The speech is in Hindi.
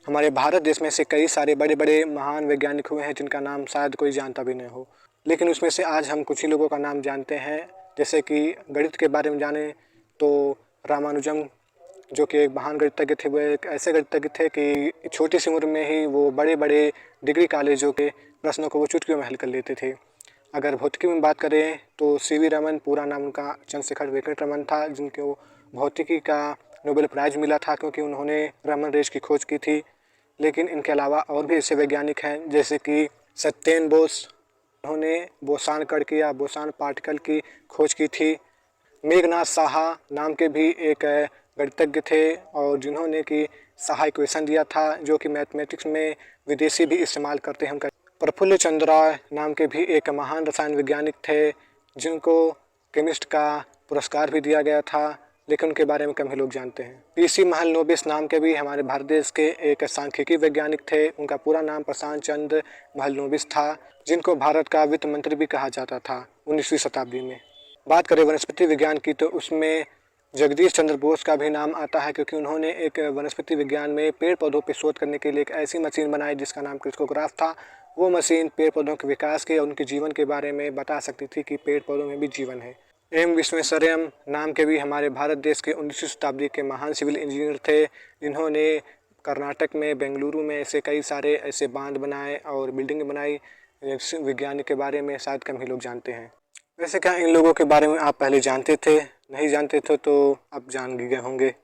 हमारे भारत देश में से कई सारे बड़े बड़े महान वैज्ञानिक हुए हैं जिनका नाम शायद कोई जानता भी नहीं हो, लेकिन उसमें से आज हम कुछ ही लोगों का नाम जानते हैं। जैसे कि गणित के बारे में जाने तो रामानुजम, जो कि एक महान गणितज्ञ थे, वो एक ऐसे गणितज्ञ थे कि छोटी सी उम्र में ही वो बड़े बड़े डिग्री कॉलेजों के प्रश्नों को वो चुटकियों में हल कर लेते थे। अगर भौतिकी में बात करें तो सीवी रमन, पूरा नाम उनका चंद्रशेखर वेंकट रमन था, जिनको भौतिकी का नोबेल प्राइज़ मिला था क्योंकि उन्होंने रमन रेज की खोज की थी। लेकिन इनके अलावा और भी ऐसे वैज्ञानिक हैं जैसे कि सत्येन बोस, उन्होंने बोसान कण की या बोसान पार्टिकल की खोज की थी। मेघनाथ साहा नाम के भी एक गणितज्ञ थे और जिन्होंने कि साहा इक्वेशन दिया था, जो कि मैथमेटिक्स में विदेशी भी इस्तेमाल करते हैं उनका। प्रफुल्ल चंद्र राय नाम के भी एक महान रसायन वैज्ञानिक थे, जिनको केमिस्ट का पुरस्कार भी दिया गया था, लेकिन उनके बारे में कम ही लोग जानते हैं। पीसी महलनोबिस नाम के भी हमारे भारत देश के एक सांख्यिकी वैज्ञानिक थे। उनका पूरा नाम प्रशांत चंद्र महलनोबिस था, जिनको भारत का वित्त मंत्री भी कहा जाता था 19वीं शताब्दी में। बात करें वनस्पति विज्ञान की तो उसमें जगदीश चंद्र बोस का भी नाम आता है, क्योंकि उन्होंने एक वनस्पति विज्ञान में पेड़ पौधों पर शोध करने के लिए एक ऐसी मशीन बनाई जिसका नाम क्रिस्कोग्राफ था। वो मशीन पेड़ पौधों के विकास के और उनके जीवन के बारे में बता सकती थी कि पेड़ पौधों में भी जीवन है। एम विश्वेश्वरैया नाम के भी हमारे भारत देश के 19वीं शताब्दी के महान सिविल इंजीनियर थे, जिन्होंने कर्नाटक में बेंगलुरु में ऐसे कई सारे ऐसे बांध बनाए और बिल्डिंग बनाई। वैज्ञानिक के बारे में शायद कम ही लोग जानते हैं। वैसे क्या इन लोगों के बारे में आप पहले जानते थे? नहीं जानते थे तो अब जान गए होंगे।